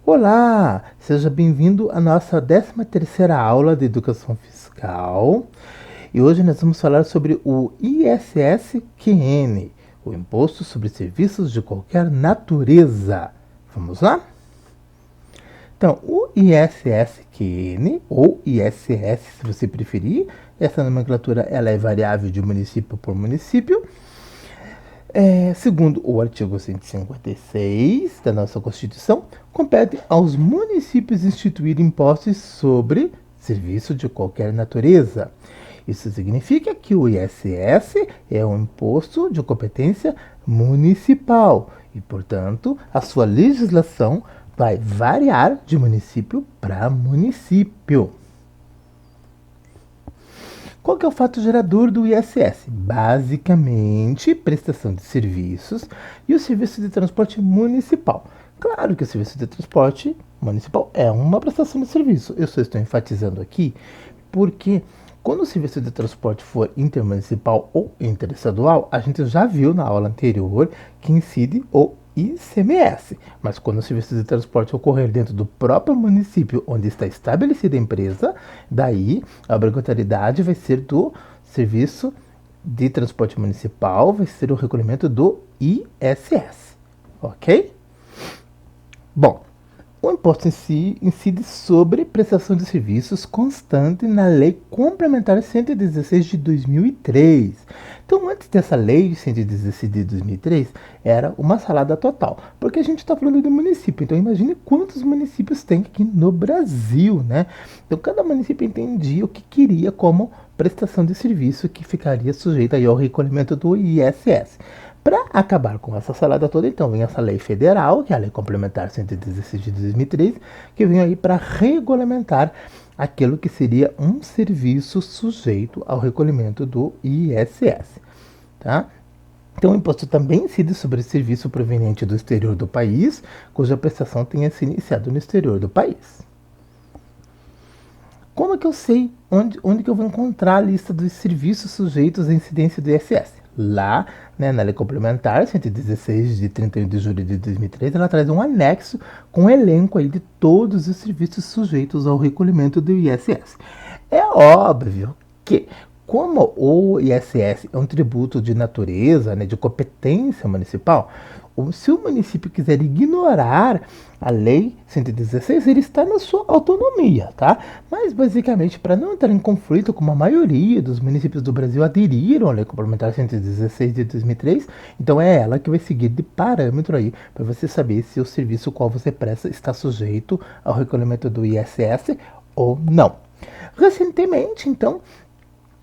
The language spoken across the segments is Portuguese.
Olá, seja bem-vindo à nossa 13ª aula de Educação Fiscal. E hoje nós vamos falar sobre o ISS-QN, o Imposto sobre Serviços de Qualquer Natureza. Vamos lá? Então, o ISS-QN, ou ISS, se você preferir, essa nomenclatura ela é variável de município por município. Segundo o artigo 156 da nossa Constituição, compete aos municípios instituir impostos sobre serviço de qualquer natureza. Isso significa que o ISS é um imposto de competência municipal e, portanto, a sua legislação vai variar de município para município. Qual que é o fato gerador do ISS? Basicamente, prestação de serviços e o serviço de transporte municipal. Claro que o serviço de transporte municipal é uma prestação de serviço. Eu só estou enfatizando aqui porque quando o serviço de transporte for intermunicipal ou interestadual, a gente já viu na aula anterior que incide o ICMS. Mas quando o serviço de transporte ocorrer dentro do próprio município onde está estabelecida a empresa, daí a obrigatoriedade vai ser do serviço de transporte municipal, vai ser o recolhimento do ISS. Ok? Bom, o imposto em si incide sobre prestação de serviços constante na Lei Complementar 116 de 2003. Então, antes dessa Lei 116 de 2003, era uma salada total, porque a gente está falando do município. Então, imagine quantos municípios tem aqui no Brasil, né? Então, cada município entendia o que queria como prestação de serviço que ficaria sujeita aí ao recolhimento do ISS. Para acabar com essa salada toda, então, vem essa lei federal, que é a Lei Complementar 116 de 2003, que vem aí para regulamentar aquilo que seria um serviço sujeito ao recolhimento do ISS. Tá? Então, o imposto também incide sobre serviço proveniente do exterior do país, cuja prestação tenha se iniciado no exterior do país. Como é que eu sei onde que eu vou encontrar a lista dos serviços sujeitos à incidência do ISS? Lá, né, na Lei Complementar 116 de 31 de julho de 2003, ela traz um anexo com um elenco aí de todos os serviços sujeitos ao recolhimento do ISS. É óbvio que, como o ISS é um tributo de natureza, né, de competência municipal, se o município quiser ignorar a Lei 116, ele está na sua autonomia, tá? Mas, basicamente, para não entrar em conflito com a maioria dos municípios do Brasil aderiram à Lei Complementar 116 de 2003, então é ela que vai seguir de parâmetro aí para você saber se o serviço qual você presta está sujeito ao recolhimento do ISS ou não. Recentemente, então,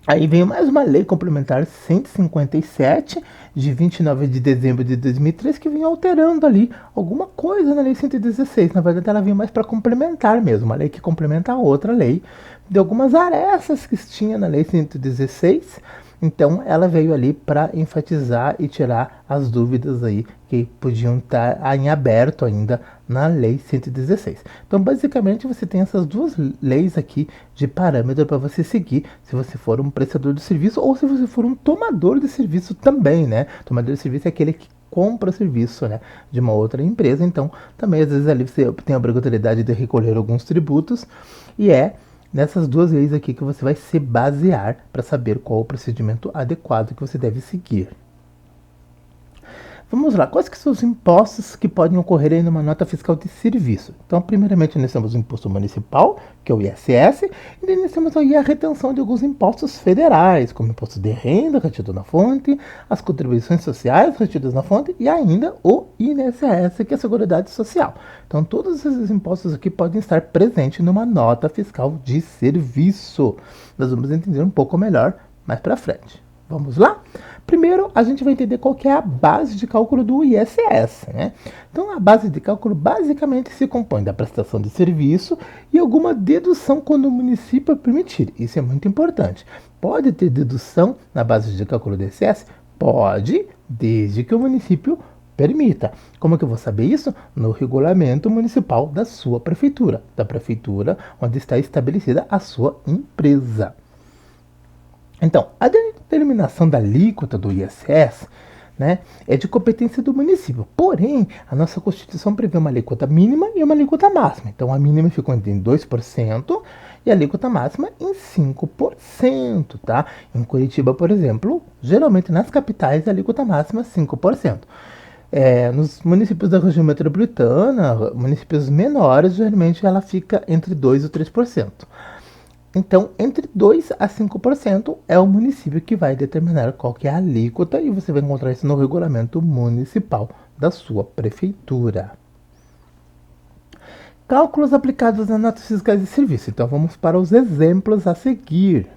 aí veio mais uma lei complementar 157, de 29 de dezembro de 2003, que vinha alterando ali alguma coisa na lei 116. Na verdade, ela vinha mais para complementar mesmo, uma lei que complementa a outra lei, de algumas arestas que tinha na lei 116. Então, ela veio ali para enfatizar e tirar as dúvidas aí que podiam estar em aberto ainda na Lei 116. Então, basicamente, você tem essas duas leis aqui de parâmetro para você seguir se você for um prestador de serviço ou se você for um tomador de serviço também, né? Tomador de serviço é aquele que compra o serviço, né, de uma outra empresa. Então, também, às vezes, ali você tem a obrigatoriedade de recolher alguns tributos e nessas duas leis aqui que você vai se basear para saber qual o procedimento adequado que você deve seguir. Vamos lá, quais que são os impostos que podem ocorrer aí numa nota fiscal de serviço? Então, primeiramente, nós temos o imposto municipal, que é o ISS, e daí nós temos aí a retenção de alguns impostos federais, como imposto de renda retido na fonte, as contribuições sociais retidas na fonte e ainda o INSS, que é a Seguridade Social. Então, todos esses impostos aqui podem estar presentes numa nota fiscal de serviço. Nós vamos entender um pouco melhor mais para frente. Vamos lá? Primeiro, a gente vai entender qual que é a base de cálculo do ISS, né? Então, a base de cálculo basicamente se compõe da prestação de serviço e alguma dedução quando o município permitir. Isso é muito importante. Pode ter dedução na base de cálculo do ISS? Pode, desde que o município permita. Como é que eu vou saber isso? No regulamento municipal da sua prefeitura, da prefeitura onde está estabelecida a sua empresa. Então, a determinação da alíquota do ISS, né, é de competência do município. Porém, a nossa Constituição prevê uma alíquota mínima e uma alíquota máxima. Então, a mínima ficou em 2% e a alíquota máxima em 5%, tá? Em Curitiba, por exemplo, geralmente nas capitais, a alíquota máxima é 5%. Nos municípios da região metropolitana, municípios menores, geralmente ela fica entre 2% e 3%. Então, entre 2% a 5% é o município que vai determinar qual que é a alíquota e você vai encontrar isso no regulamento municipal da sua prefeitura. Cálculos aplicados nas notas fiscais de serviço. Então, vamos para os exemplos a seguir.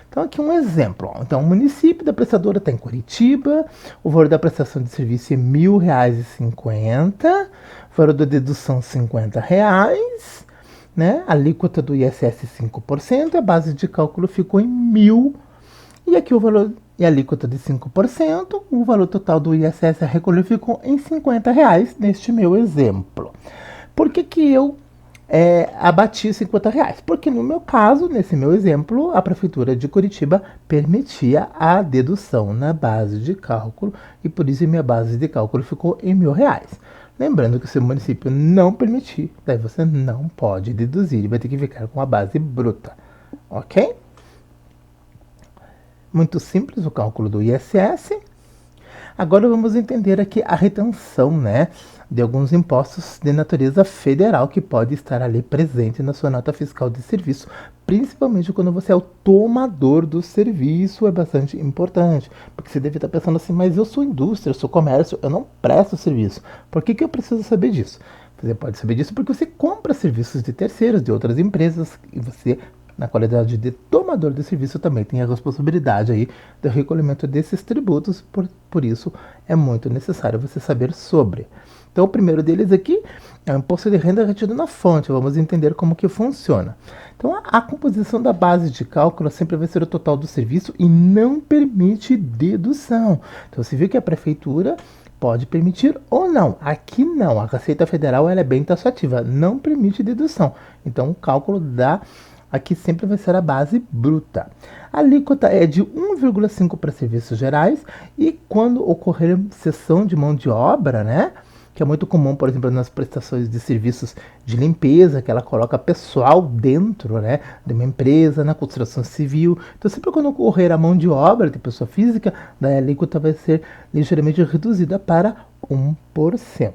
Então, aqui um exemplo. Então, o município da prestadora está em Curitiba, o valor da prestação de serviço é R$ 1.050, o valor da dedução R$ 50, né? A alíquota do ISS 5%, a base de cálculo ficou em 1.000, e aqui o valor e a alíquota de 5%, o valor total do ISS a recolher ficou em R$ 50 neste meu exemplo. Por que eu abati R$ 50? Porque no meu caso, nesse meu exemplo, a Prefeitura de Curitiba permitia a dedução na base de cálculo e por isso minha base de cálculo ficou em R$ 1.000. Lembrando que se o município não permitir, daí você não pode deduzir e vai ter que ficar com a base bruta, ok? Muito simples o cálculo do ISS. Agora vamos entender aqui a retenção, né, de alguns impostos de natureza federal que pode estar ali presente na sua nota fiscal de serviço, principalmente quando você é o tomador do serviço, é bastante importante, porque você deve estar pensando assim, mas eu sou indústria, eu sou comércio, eu não presto serviço, por que eu preciso saber disso? Você pode saber disso porque você compra serviços de terceiros, de outras empresas, e você, na qualidade de tomador de serviço, também tem a responsabilidade aí do recolhimento desses tributos, por isso é muito necessário você saber sobre. Então, o primeiro deles aqui é o imposto de renda retido na fonte. Vamos entender como que funciona. Então, a composição da base de cálculo sempre vai ser o total do serviço e não permite dedução. Então, você viu que a prefeitura pode permitir ou não. Aqui não. A Receita Federal ela é bem taxativa, não permite dedução. Então, o cálculo aqui sempre vai ser a base bruta. A alíquota é de 1,5% para serviços gerais e quando ocorrer cessão de mão de obra, né, que é muito comum, por exemplo, nas prestações de serviços de limpeza, que ela coloca pessoal dentro, né, de uma empresa, na construção civil. Então, sempre quando ocorrer a mão de obra de pessoa física, a alíquota vai ser ligeiramente reduzida para 1%.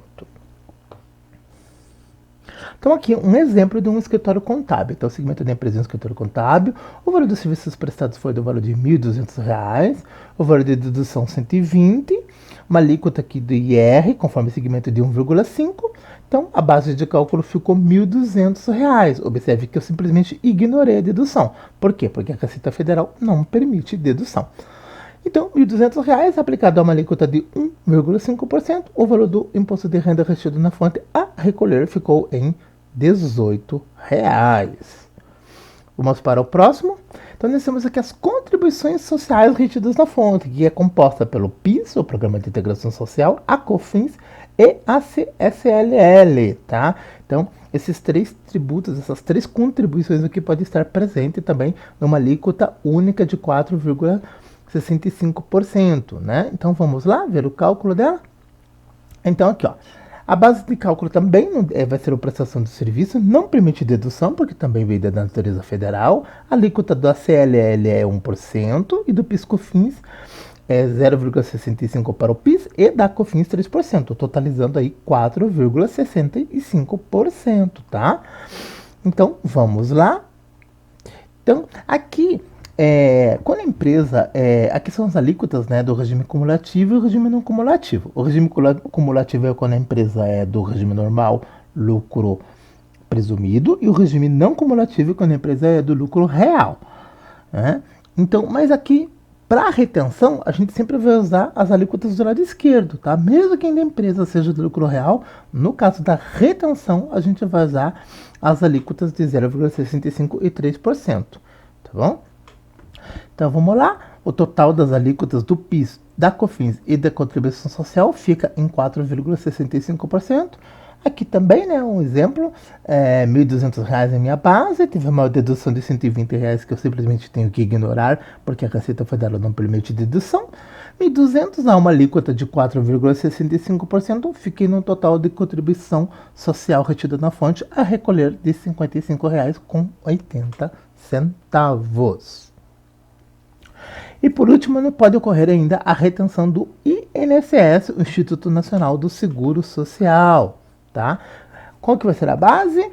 Então, aqui um exemplo de um escritório contábil. Então, o segmento da empresa é um escritório contábil. O valor dos serviços prestados foi do valor de R$ 1.200, o valor de dedução R$ 120, uma alíquota aqui do IR, conforme o segmento de 1,5%. Então, a base de cálculo ficou R$ 1.200. Observe que eu simplesmente ignorei a dedução. Por quê? Porque a Receita Federal não permite dedução. Então, R$ 1.200 aplicado a uma alíquota de 1,5%, o valor do imposto de renda retido na fonte a recolher ficou em R$ 18. Vamos para o próximo. Então, nós temos aqui as contribuições sociais retidas na fonte, que é composta pelo PIS, o Programa de Integração Social, a COFINS e a CSLL, tá? Então, esses três tributos, essas três contribuições aqui podem estar presentes também numa alíquota única de 4,65%, né? Então, vamos lá ver o cálculo dela? Então, aqui, ó. A base de cálculo também vai ser a prestação de serviço, não permite dedução, porque também veio da natureza federal. A alíquota da CLL é 1% e do PIS/COFINS é 0,65% para o PIS e da COFINS 3%, totalizando aí 4,65%, tá? Então, vamos lá. Então, aqui, quando a empresa, aqui são as alíquotas, né, do regime cumulativo e o regime não cumulativo. O regime cumulativo é quando a empresa é do regime normal, lucro presumido, e o regime não cumulativo é quando a empresa é do lucro real, né? Então, mas aqui, para retenção, a gente sempre vai usar as alíquotas do lado esquerdo, tá? Mesmo que a empresa seja do lucro real, no caso da retenção, a gente vai usar as alíquotas de 0,65% e 3%, tá bom? Então, vamos lá. O total das alíquotas do PIS, da COFINS e da contribuição social fica em 4,65%. Aqui também, né, um exemplo, R$ 1.200 é minha base, tive uma dedução de R$ 120 que eu simplesmente tenho que ignorar, porque a Receita Federal não permite dedução. 1.200 a uma alíquota de 4,65%, fiquei num total de contribuição social retida na fonte a recolher de R$ 55,80. E por último, não pode ocorrer ainda a retenção do INSS, o Instituto Nacional do Seguro Social, tá? Qual que vai ser a base?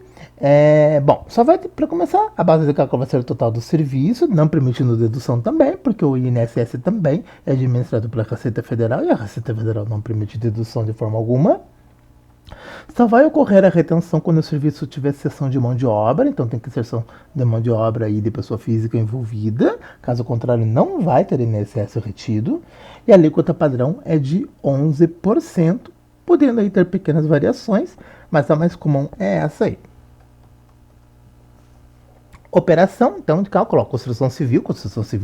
Bom, só vai ter, para começar, a base de cálculo vai ser o total do serviço, não permitindo dedução também, porque o INSS também é administrado pela Receita Federal e a Receita Federal não permite dedução de forma alguma. Só vai ocorrer a retenção quando o serviço tiver cessão de mão de obra, então tem que ser cessão de mão de obra aí de pessoa física envolvida, caso contrário não vai ter INSS retido, e a alíquota padrão é de 11%, podendo aí ter pequenas variações, mas a mais comum é essa aí. Operação, então, de cálculo, construção civil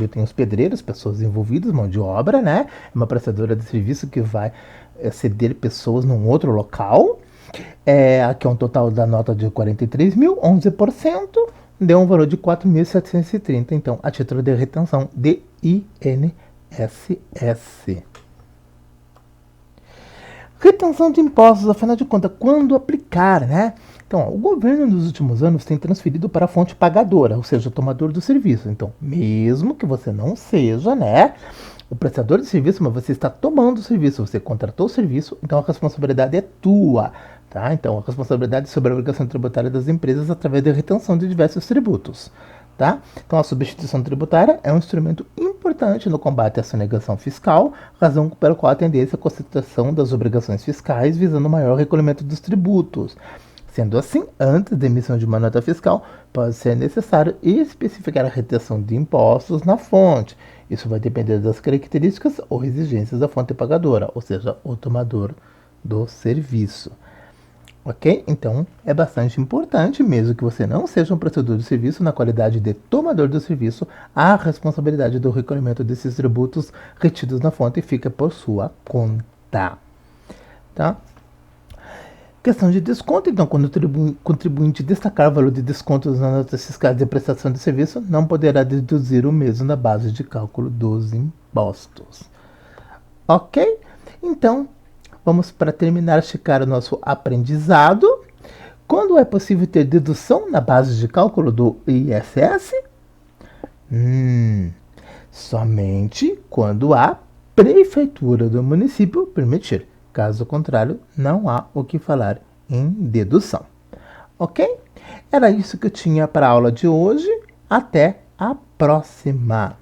tem os pedreiros, pessoas envolvidas, mão de obra, né? É uma prestadora de serviço que vai ceder pessoas num outro local. Aqui é um total da nota de 43 mil, 11%, deu um valor de 4.730, então, a título de retenção de INSS. Retenção de impostos, afinal de contas, quando aplicar, né? Então, o governo nos últimos anos tem transferido para a fonte pagadora, ou seja, o tomador do serviço. Então, mesmo que você não seja, né, o prestador de serviço, mas você está tomando o serviço, você contratou o serviço, então a responsabilidade é tua, tá? Então, a responsabilidade sobre a obrigação tributária das empresas através da retenção de diversos tributos, tá? Então, a substituição tributária é um instrumento importante no combate à sonegação fiscal, razão pela qual a tendência à concentração das obrigações fiscais visando o maior recolhimento dos tributos. Sendo assim, antes da emissão de uma nota fiscal, pode ser necessário especificar a retenção de impostos na fonte. Isso vai depender das características ou exigências da fonte pagadora, ou seja, o tomador do serviço. Ok? Então, é bastante importante, mesmo que você não seja um prestador de serviço, na qualidade de tomador do serviço, a responsabilidade do recolhimento desses tributos retidos na fonte fica por sua conta. Tá? Questão de desconto, então, quando o contribuinte destacar o valor de descontos nas notas fiscais de prestação de serviço, não poderá deduzir o mesmo na base de cálculo dos impostos. Ok? Então, vamos para terminar, checar o nosso aprendizado. Quando é possível ter dedução na base de cálculo do ISS? Somente quando a prefeitura do município permitir. Caso contrário, não há o que falar em dedução. Ok? Era isso que eu tinha para a aula de hoje. Até a próxima!